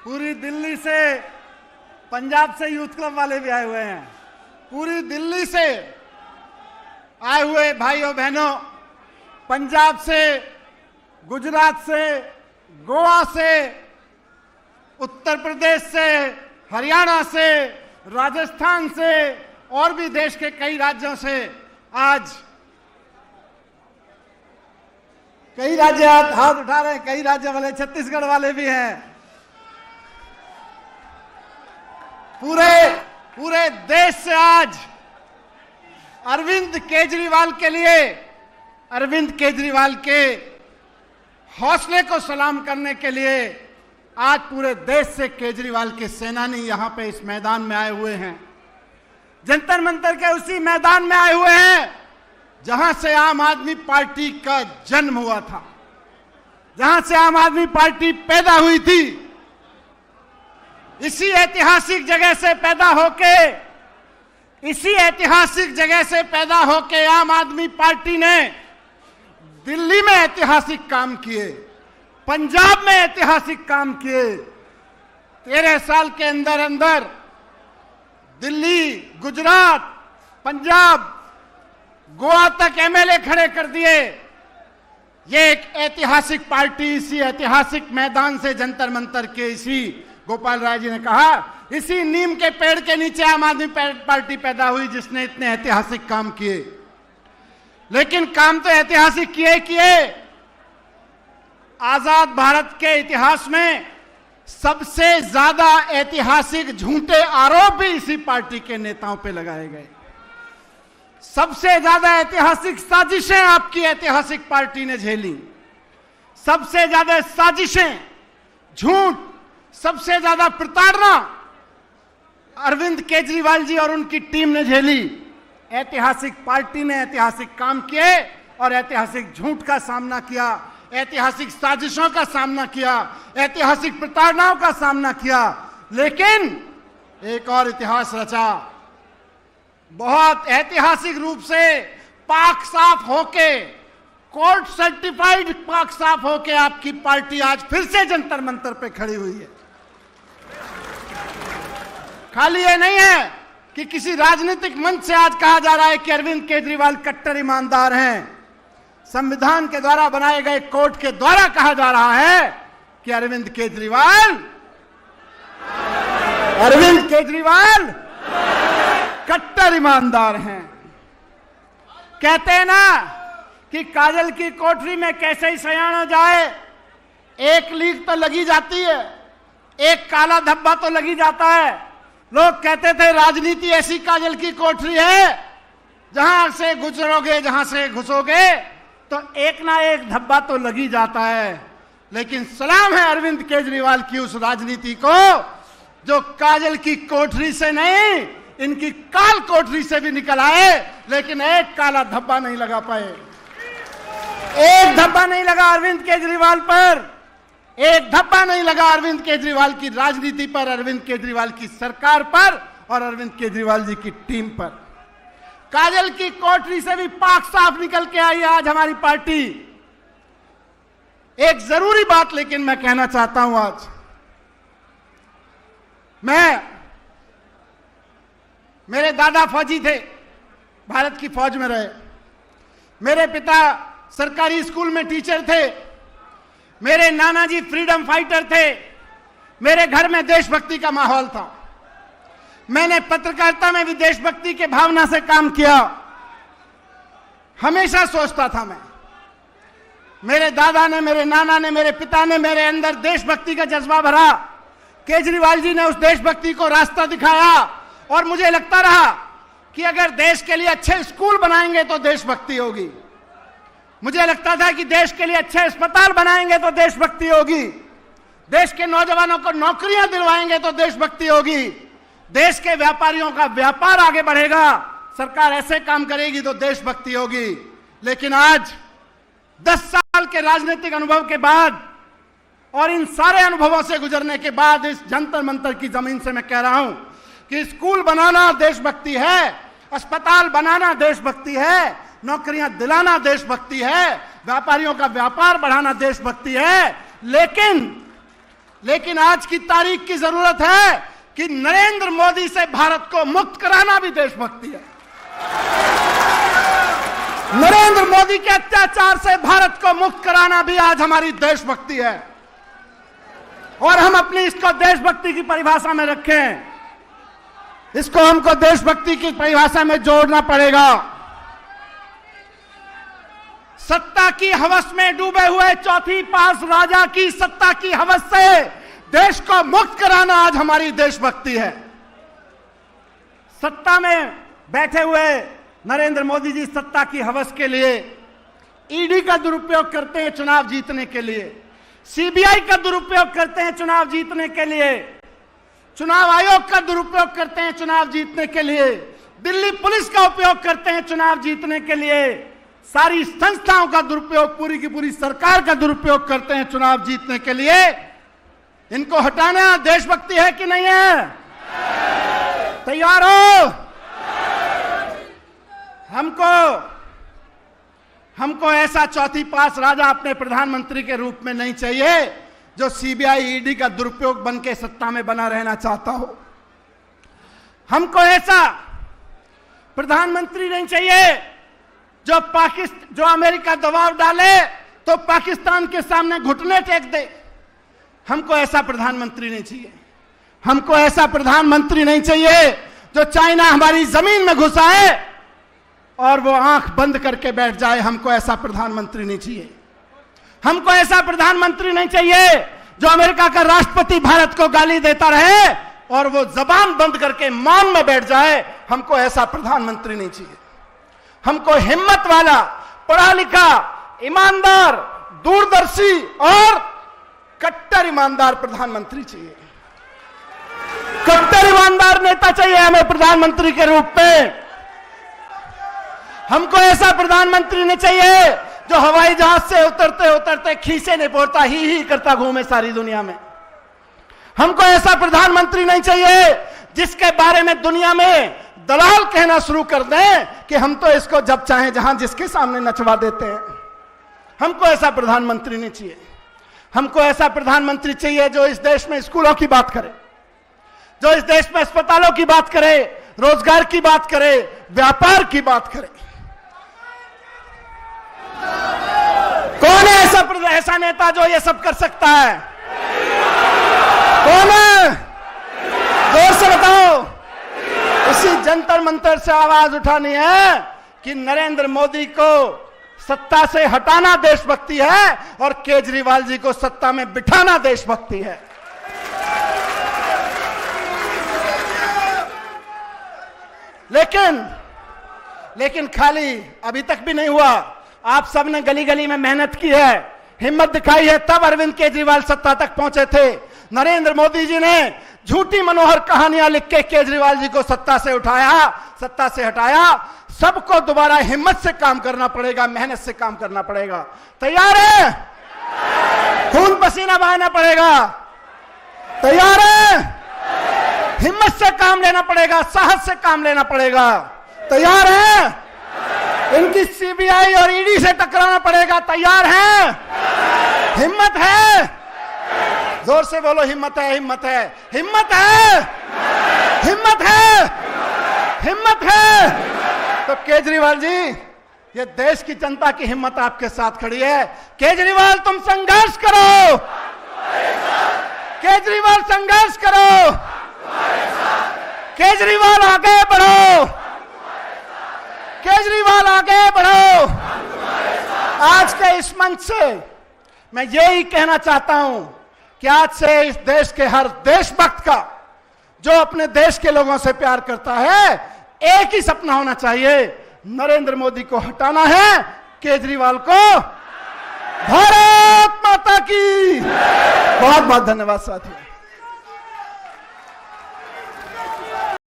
पूरी दिल्ली से, पंजाब से यूथ क्लब वाले भी आए हुए हैं, पूरी दिल्ली से आए हुए भाइयों बहनों, पंजाब से, गुजरात से, गोवा से, उत्तर प्रदेश से, हरियाणा से, राजस्थान से और भी देश के कई राज्यों से आज कई राज्य हाथ उठा रहे हैं, कई राज्य वाले, छत्तीसगढ़ वाले भी हैं। पूरे देश से आज अरविंद केजरीवाल के लिए, अरविंद केजरीवाल के हौसले को सलाम करने के लिए आज पूरे देश से केजरीवाल के सेनानी यहां पे इस मैदान में आए हुए हैं। जंतर मंतर के उसी मैदान में आए हुए हैं जहां से आम आदमी पार्टी का जन्म हुआ था, जहां से आम आदमी पार्टी पैदा हुई थी। इसी ऐतिहासिक जगह से पैदा होके, इसी ऐतिहासिक जगह से पैदा होके आम आदमी पार्टी ने दिल्ली में ऐतिहासिक काम किए, पंजाब में ऐतिहासिक काम किए। 13 साल के अंदर अंदर दिल्ली, गुजरात, पंजाब, गोवा तक एमएलए खड़े कर दिए। ये एक ऐतिहासिक पार्टी इसी ऐतिहासिक मैदान से, जंतर मंतर के, इसी गोपाल राय जी ने कहा, इसी नीम के पेड़ के नीचे आम आदमी पार्टी पैदा हुई जिसने इतने ऐतिहासिक काम किए। लेकिन काम तो ऐतिहासिक किए। आजाद भारत के इतिहास में सबसे ज्यादा ऐतिहासिक झूठे आरोप भी इसी पार्टी के नेताओं पे लगाए गए। सबसे ज्यादा ऐतिहासिक साजिशें आपकी ऐतिहासिक पार्टी ने झेली। सबसे ज्यादा साजिशें, झूठ, सबसे ज्यादा प्रताड़ना अरविंद केजरीवाल जी और उनकी टीम ने झेली। ऐतिहासिक पार्टी ने ऐतिहासिक काम किए और ऐतिहासिक झूठ का सामना किया, ऐतिहासिक साजिशों का सामना किया, ऐतिहासिक प्रताड़नाओं का सामना किया। लेकिन एक और इतिहास रचा, बहुत ऐतिहासिक रूप से पाक साफ होके, कोर्ट सर्टिफाइड पाक साफ होके आपकी पार्टी आज फिर से जंतर मंतर पे खड़ी हुई है। खाली ये नहीं है कि किसी राजनीतिक मंच से आज कहा जा रहा है कि अरविंद केजरीवाल कट्टर ईमानदार हैं। संविधान के द्वारा बनाए गए कोर्ट के द्वारा कहा जा रहा है कि अरविंद केजरीवाल कट्टर ईमानदार हैं। कहते हैं ना कि काजल की कोठरी में कैसे ही सयान हो जाए, एक लीक तो लगी जाती है, एक काला धब्बा तो लगी जाता है। लोग कहते थे राजनीति ऐसी काजल की कोठरी है, जहां से गुजरोगे, जहां से घुसोगे तो एक ना एक धब्बा तो लगी जाता है। लेकिन सलाम है अरविंद केजरीवाल की उस राजनीति को जो काजल की कोठरी से नहीं, इनकी काल कोठरी से भी निकल आए, लेकिन एक काला धब्बा नहीं लगा पाए। एक धब्बा नहीं लगा अरविंद केजरीवाल पर, एक धब्बा नहीं लगा अरविंद केजरीवाल की राजनीति पर, अरविंद केजरीवाल की सरकार पर और अरविंद केजरीवाल जी की टीम पर। काजल की कोठरी से भी पाक साफ निकल के आई आज हमारी पार्टी। एक जरूरी बात लेकिन मैं कहना चाहता हूं आज। मेरे दादा फौजी थे, भारत की फौज में रहे। मेरे पिता सरकारी स्कूल में टीचर थे। मेरे नाना जी फ्रीडम फाइटर थे। मेरे घर में देशभक्ति का माहौल था। मैंने पत्रकारिता में भी देशभक्ति के भावना से काम किया। हमेशा सोचता था मैं, मेरे दादा ने, मेरे नाना ने, मेरे पिता ने मेरे अंदर देशभक्ति का जज्बा भरा। केजरीवाल जी ने उस देशभक्ति को रास्ता दिखाया और मुझे लगता रहा कि अगर देश के लिए अच्छे स्कूल बनाएंगे तो देशभक्ति होगी। मुझे लगता था कि देश के लिए अच्छे अस्पताल बनाएंगे तो देशभक्ति होगी। देश के नौजवानों को नौकरियां दिलवाएंगे तो देशभक्ति होगी। देश के व्यापारियों का व्यापार आगे बढ़ेगा, सरकार ऐसे काम करेगी तो देशभक्ति होगी। लेकिन आज 10 साल के राजनीतिक अनुभव के बाद और इन सारे अनुभवों से गुजरने के बाद इस जंतर मंतर की जमीन से मैं कह रहा हूं कि स्कूल बनाना देशभक्ति है, अस्पताल बनाना देशभक्ति है, नौकरियां दिलाना देशभक्ति है, व्यापारियों का व्यापार बढ़ाना देशभक्ति है। लेकिन लेकिन आज की तारीख की जरूरत है कि नरेंद्र मोदी से भारत को मुक्त कराना भी देशभक्ति है। नरेंद्र मोदी के अत्याचार से भारत को मुक्त कराना भी आज हमारी देशभक्ति है। और हम अपनी इसको देशभक्ति की परिभाषा में रखें, इसको हमको देशभक्ति की परिभाषा में जोड़ना पड़ेगा। सत्ता की हवस में डूबे हुए चौथी पास राजा की सत्ता की हवस से देश को मुक्त कराना आज हमारी देशभक्ति है। सत्ता में बैठे हुए नरेंद्र मोदी जी सत्ता की हवस के लिए ईडी का दुरुपयोग करते हैं चुनाव जीतने के लिए, सीबीआई का दुरुपयोग करते हैं चुनाव जीतने के लिए, चुनाव आयोग का दुरुपयोग करते हैं चुनाव जीतने के लिए, दिल्ली पुलिस का उपयोग करते हैं चुनाव जीतने के लिए, सारी संस्थाओं का दुरुपयोग, पूरी की पूरी सरकार का दुरुपयोग करते हैं चुनाव जीतने के लिए। इनको हटाना देशभक्ति है कि नहीं है? तैयार हो? हमको ऐसा चौथी पास राजा अपने प्रधानमंत्री के रूप में नहीं चाहिए जो सीबीआई ईडी का दुरुपयोग बन के सत्ता में बना रहना चाहता हो। हमको ऐसा प्रधानमंत्री नहीं चाहिए जो अमेरिका दबाव डाले तो पाकिस्तान के सामने घुटने टेक दे। हमको ऐसा प्रधानमंत्री नहीं चाहिए। हमको ऐसा प्रधानमंत्री नहीं चाहिए जो चाइना हमारी जमीन में घुसा है और वो आंख बंद करके बैठ जाए। हमको ऐसा प्रधानमंत्री नहीं चाहिए। हमको ऐसा प्रधानमंत्री नहीं चाहिए जो अमेरिका का राष्ट्रपति भारत को गाली देता रहे और वो जबान बंद करके मौन में बैठ जाए। हमको ऐसा प्रधानमंत्री नहीं चाहिए। हमको हिम्मत वाला, पढ़ा लिखा, ईमानदार, दूरदर्शी और कट्टर ईमानदार प्रधानमंत्री चाहिए। कट्टर ईमानदार नेता चाहिए हमें प्रधानमंत्री के रूप में। हमको ऐसा प्रधानमंत्री नहीं चाहिए जो हवाई जहाज से उतरते उतरते खीसे नहीं पोड़ता, ही करता घूमे सारी दुनिया में। हमको ऐसा प्रधानमंत्री नहीं चाहिए जिसके बारे में दुनिया में दलाल कहना शुरू कर दें कि हम तो इसको जब चाहें जहां जिसके सामने नचवा देते हैं। हमको ऐसा प्रधानमंत्री नहीं चाहिए। हमको ऐसा प्रधानमंत्री चाहिए जो इस देश में स्कूलों की बात करे, जो इस देश में अस्पतालों की बात करे, रोजगार की बात करे, व्यापार की बात करे। कौन है ऐसा नेता जो ये सब कर सकता है? कौन है? जोर से बताओ। इसी जंतर मंतर से आवाज उठानी है कि नरेंद्र मोदी को सत्ता से हटाना देशभक्ति है और केजरीवाल जी को सत्ता में बिठाना देशभक्ति है। लेकिन खाली अभी तक भी नहीं हुआ। आप सबने गली गली में मेहनत की है, हिम्मत दिखाई है, तब अरविंद केजरीवाल सत्ता तक पहुंचे थे। नरेंद्र मोदी जी ने झूठी मनोहर कहानियां लिख के केजरीवाल जी को सत्ता से हटाया। सबको दोबारा हिम्मत से काम करना पड़ेगा, मेहनत से काम करना पड़ेगा। तैयार है? खून पसीना बहाना पड़ेगा। तैयार है? हिम्मत से काम लेना पड़ेगा, साहस से काम लेना पड़ेगा। तैयार है? इनकी सीबीआई और ईडी से टकराना पड़ेगा। तैयार है? हिम्मत है? जोर से बोलो, हिम्मत है, हिम्मत है, हिम्मत है, हिम्मत है, हिम्मत है। तो केजरीवाल जी, ये देश की जनता की हिम्मत आपके साथ खड़ी है। केजरीवाल तुम संघर्ष करो, केजरीवाल संघर्ष करो, केजरीवाल आगे बढ़ो, केजरीवाल आगे बढ़ो। आज के इस मंच से मैं यही कहना चाहता हूं कि आज से इस देश के हर देशभक्त का, जो अपने देश के लोगों से प्यार करता है, एक ही सपना होना चाहिए, नरेंद्र मोदी को हटाना है, केजरीवाल को। भारत माता की। बहुत बहुत धन्यवाद साथियों।